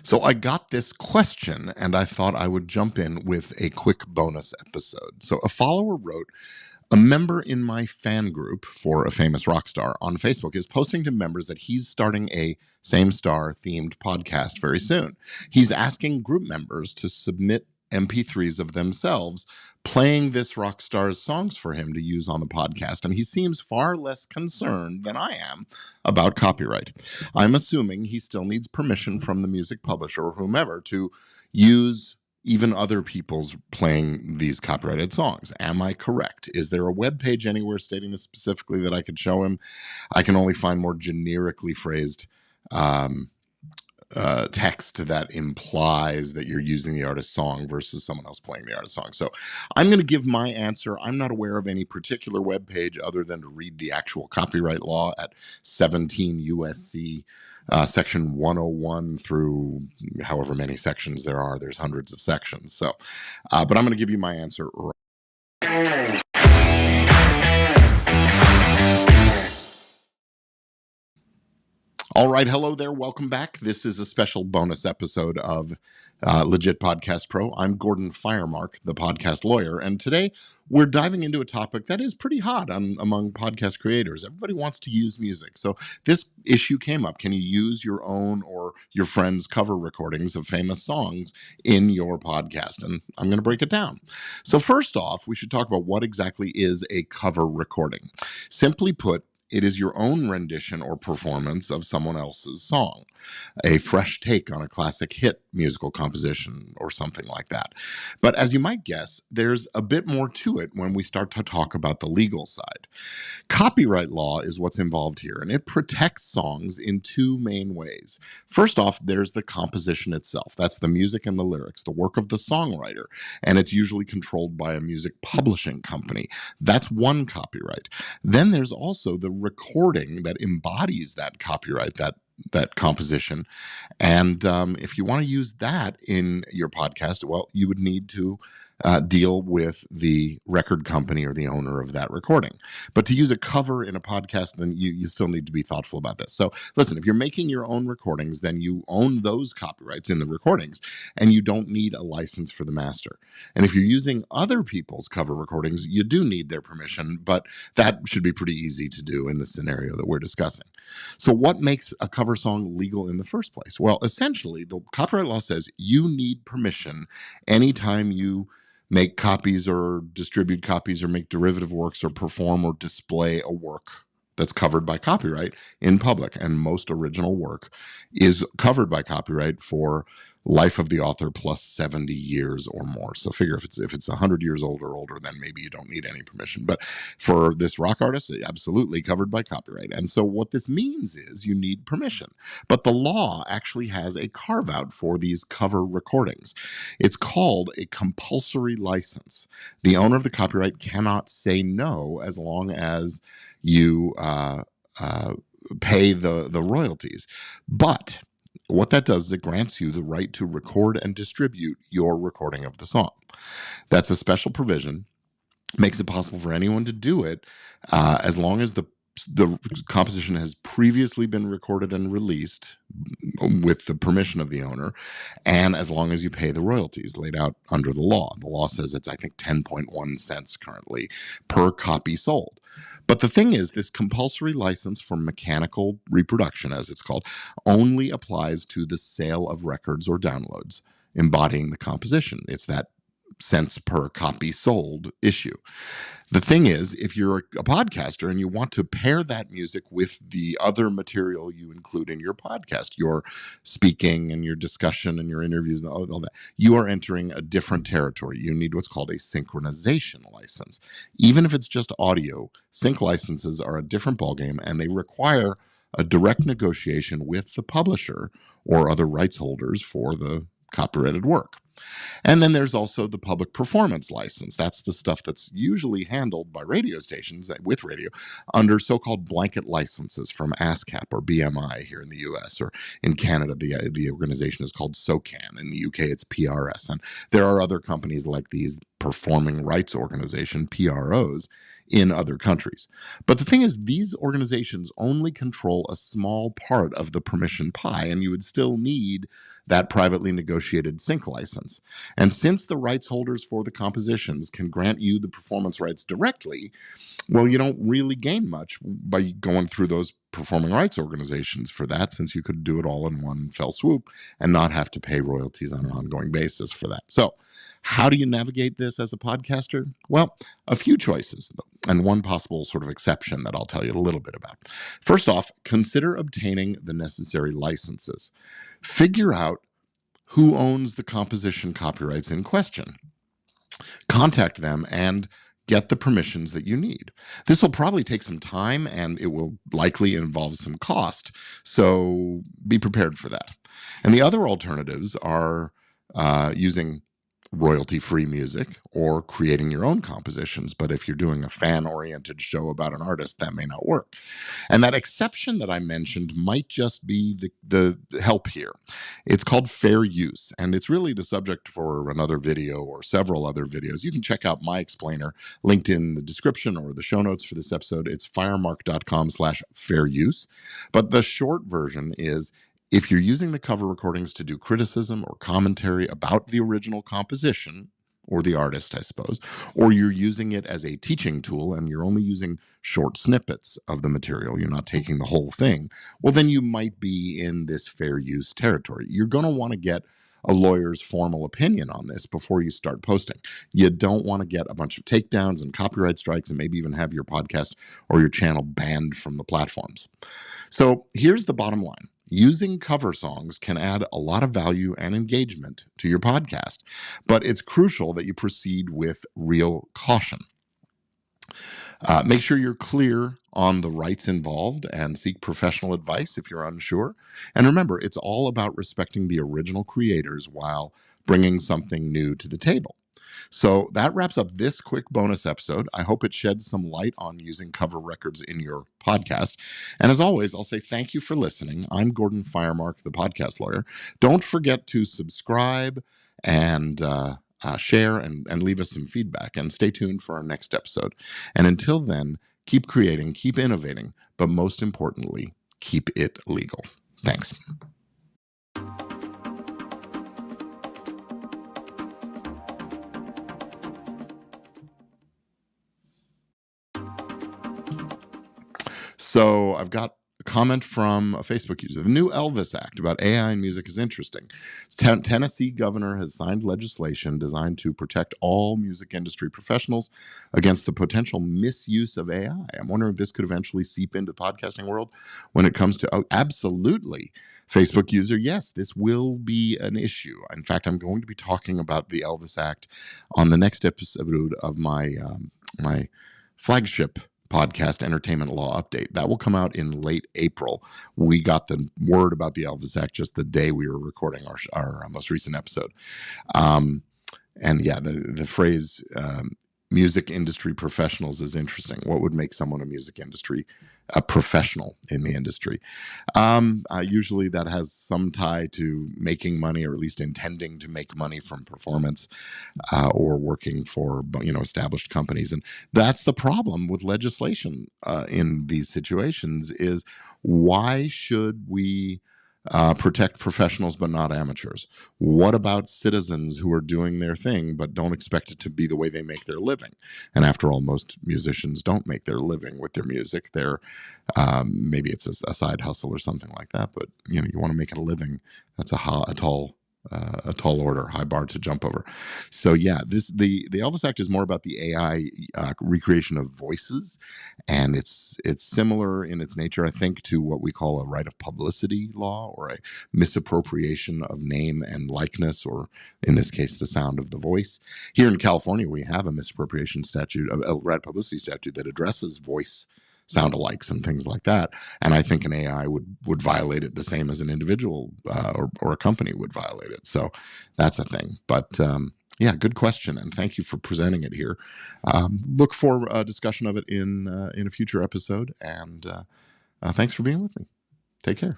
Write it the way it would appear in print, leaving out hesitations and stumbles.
So I got this question and I thought I would jump in with a quick bonus episode. So a follower wrote, a member in my fan group for a famous rock star on Facebook is posting to members that he's starting a same star themed podcast very soon. He's asking group members to submit MP3s of themselves playing this rock star's songs for him to use on the podcast, and he seems far less concerned than I am about copyright. I'm assuming he still needs permission from the music publisher or whomever to use even other people's playing these copyrighted songs. Am I correct? Is there a web page anywhere stating this specifically that I could show him? I can only find more generically phrased text that implies that you're using the artist's song versus someone else playing the artist's song. So I'm going to give my answer. I'm not aware of any particular web page other than to read the actual copyright law at 17 USC section 101 through however many sections there are. There's hundreds of sections. So, but I'm going to give you my answer right. All right. Hello there. Welcome back. This is a special bonus episode of Legit Podcast Pro. I'm Gordon Firemark, the podcast lawyer. And today we're diving into a topic that is pretty hot among podcast creators. Everybody wants to use music. So this issue came up. Can you use your own or your friends' cover recordings of famous songs in your podcast? And I'm going to break it down. So first off, we should talk about what exactly is a cover recording. Simply put, it is your own rendition or performance of someone else's song, a fresh take on a classic hit musical composition or something like that. But as you might guess, there's a bit more to it when we start to talk about the legal side. Copyright law is what's involved here, and it protects songs in two main ways. First off, there's the composition itself. That's the music and the lyrics, the work of the songwriter, and it's usually controlled by a music publishing company. That's one copyright. Then there's also the recording that embodies that copyright, that composition. And if you want to use that in your podcast, well, you would need to deal with the record company or the owner of that recording. But to use a cover in a podcast, then you still need to be thoughtful about this. So listen, if you're making your own recordings, then you own those copyrights in the recordings, and you don't need a license for the master. And if you're using other people's cover recordings, you do need their permission, but that should be pretty easy to do in the scenario that we're discussing. So what makes a cover song legal in the first place? Well, essentially, the copyright law says you need permission anytime you make copies or distribute copies or make derivative works or perform or display a work that's covered by copyright in public. And most original work is covered by copyright for life of the author plus 70 years or more. So figure if it's 100 years old or older, then maybe you don't need any permission. But for this rock artist, absolutely covered by copyright. And so what this means is you need permission. But the law actually has a carve out for these cover recordings. It's called a compulsory license. The owner of the copyright cannot say no as long as you pay the royalties. But what that does is it grants you the right to record and distribute your recording of the song. That's a special provision, makes it possible for anyone to do it as long as the composition has previously been recorded and released with the permission of the owner, and as long as you pay the royalties laid out under the law. The law says it's, I think, 10.1 cents currently per copy sold. But the thing is, this compulsory license for mechanical reproduction, as it's called, only applies to the sale of records or downloads embodying the composition. It's that cents per copy sold issue. The thing is, if you're a podcaster and you want to pair that music with the other material you include in your podcast, your speaking and your discussion and your interviews and all that, you are entering a different territory. You need what's called a synchronization license. Even if it's just audio, sync licenses are a different ballgame, and they require a direct negotiation with the publisher or other rights holders for the copyrighted work. And then there's also the public performance license. That's the stuff that's usually handled by radio stations with radio under so-called blanket licenses from ASCAP or BMI here in the US, or in Canada, the organization is called SOCAN. In the UK, it's PRS. And there are other companies like these performing rights organization, PROs, in other countries. But the thing is, these organizations only control a small part of the permission pie, and you would still need that privately negotiated sync license. And since the rights holders for the compositions can grant you the performance rights directly, well, you don't really gain much by going through those performing rights organizations for that, since you could do it all in one fell swoop and not have to pay royalties on an ongoing basis for that. So how do you navigate this as a podcaster? Well, a few choices, and one possible sort of exception that I'll tell you a little bit about. First off, consider obtaining the necessary licenses. Figure out who owns the composition copyrights in question. Contact them and get the permissions that you need. This will probably take some time, and it will likely involve some cost, so be prepared for that. And the other alternatives are using royalty-free music or creating your own compositions. But if you're doing a fan-oriented show about an artist, that may not work. And that exception that I mentioned might just be the help here. It's called fair use, and it's really the subject for another video or several other videos. You can check out my explainer linked in the description or the show notes for this episode. It's firemark.com/fair use. But the short version is, if you're using the cover recordings to do criticism or commentary about the original composition, or the artist, I suppose, or you're using it as a teaching tool and you're only using short snippets of the material, you're not taking the whole thing, well, then you might be in this fair use territory. You're going to want to get a lawyer's formal opinion on this before you start posting. You don't want to get a bunch of takedowns and copyright strikes and maybe even have your podcast or your channel banned from the platforms. So here's the bottom line. Using cover songs can add a lot of value and engagement to your podcast, but it's crucial that you proceed with real caution. Make sure you're clear on the rights involved and seek professional advice if you're unsure. And remember, it's all about respecting the original creators while bringing something new to the table. So that wraps up this quick bonus episode. I hope it sheds some light on using cover records in your podcast. And as always, I'll say thank you for listening. I'm Gordon Firemark, the podcast lawyer. Don't forget to subscribe and share and leave us some feedback. And stay tuned for our next episode. And until then, keep creating, keep innovating, but most importantly, keep it legal. Thanks. So I've got a comment from a Facebook user. The new Elvis Act about AI and music is interesting. Tennessee governor has signed legislation designed to protect all music industry professionals against the potential misuse of AI. I'm wondering if this could eventually seep into the podcasting world when it comes to, absolutely. Facebook user, yes, this will be an issue. In fact, I'm going to be talking about the Elvis Act on the next episode of my my flagship podcast, Entertainment Law Update. That will come out in late April. We got the word about the Elvis Act just the day we were recording our most recent episode. And yeah, the phrase music industry professionals is interesting. What would make someone a professional in the industry? Usually that has some tie to making money, or at least intending to make money from performance, or working for established companies. And that's the problem with legislation in these situations, is why should we protect professionals but not amateurs? What about citizens who are doing their thing but don't expect it to be the way they make their living? And after all, most musicians don't make their living with their music. They're maybe it's a side hustle or something like that, but you want to make it a living. That's a tall order, high bar to jump over. So yeah, the Elvis Act is more about the AI recreation of voices, and it's similar in its nature, I think, to what we call a right of publicity law, or a misappropriation of name and likeness, or in this case, the sound of the voice. Here in California, we have a misappropriation statute, a right of publicity statute that addresses voice sound-alikes and things like that. And I think an AI would violate it the same as an individual or a company would violate it. So that's a thing. But yeah, good question, and thank you for presenting it here. Look for a discussion of it in a future episode, and thanks for being with me. Take care.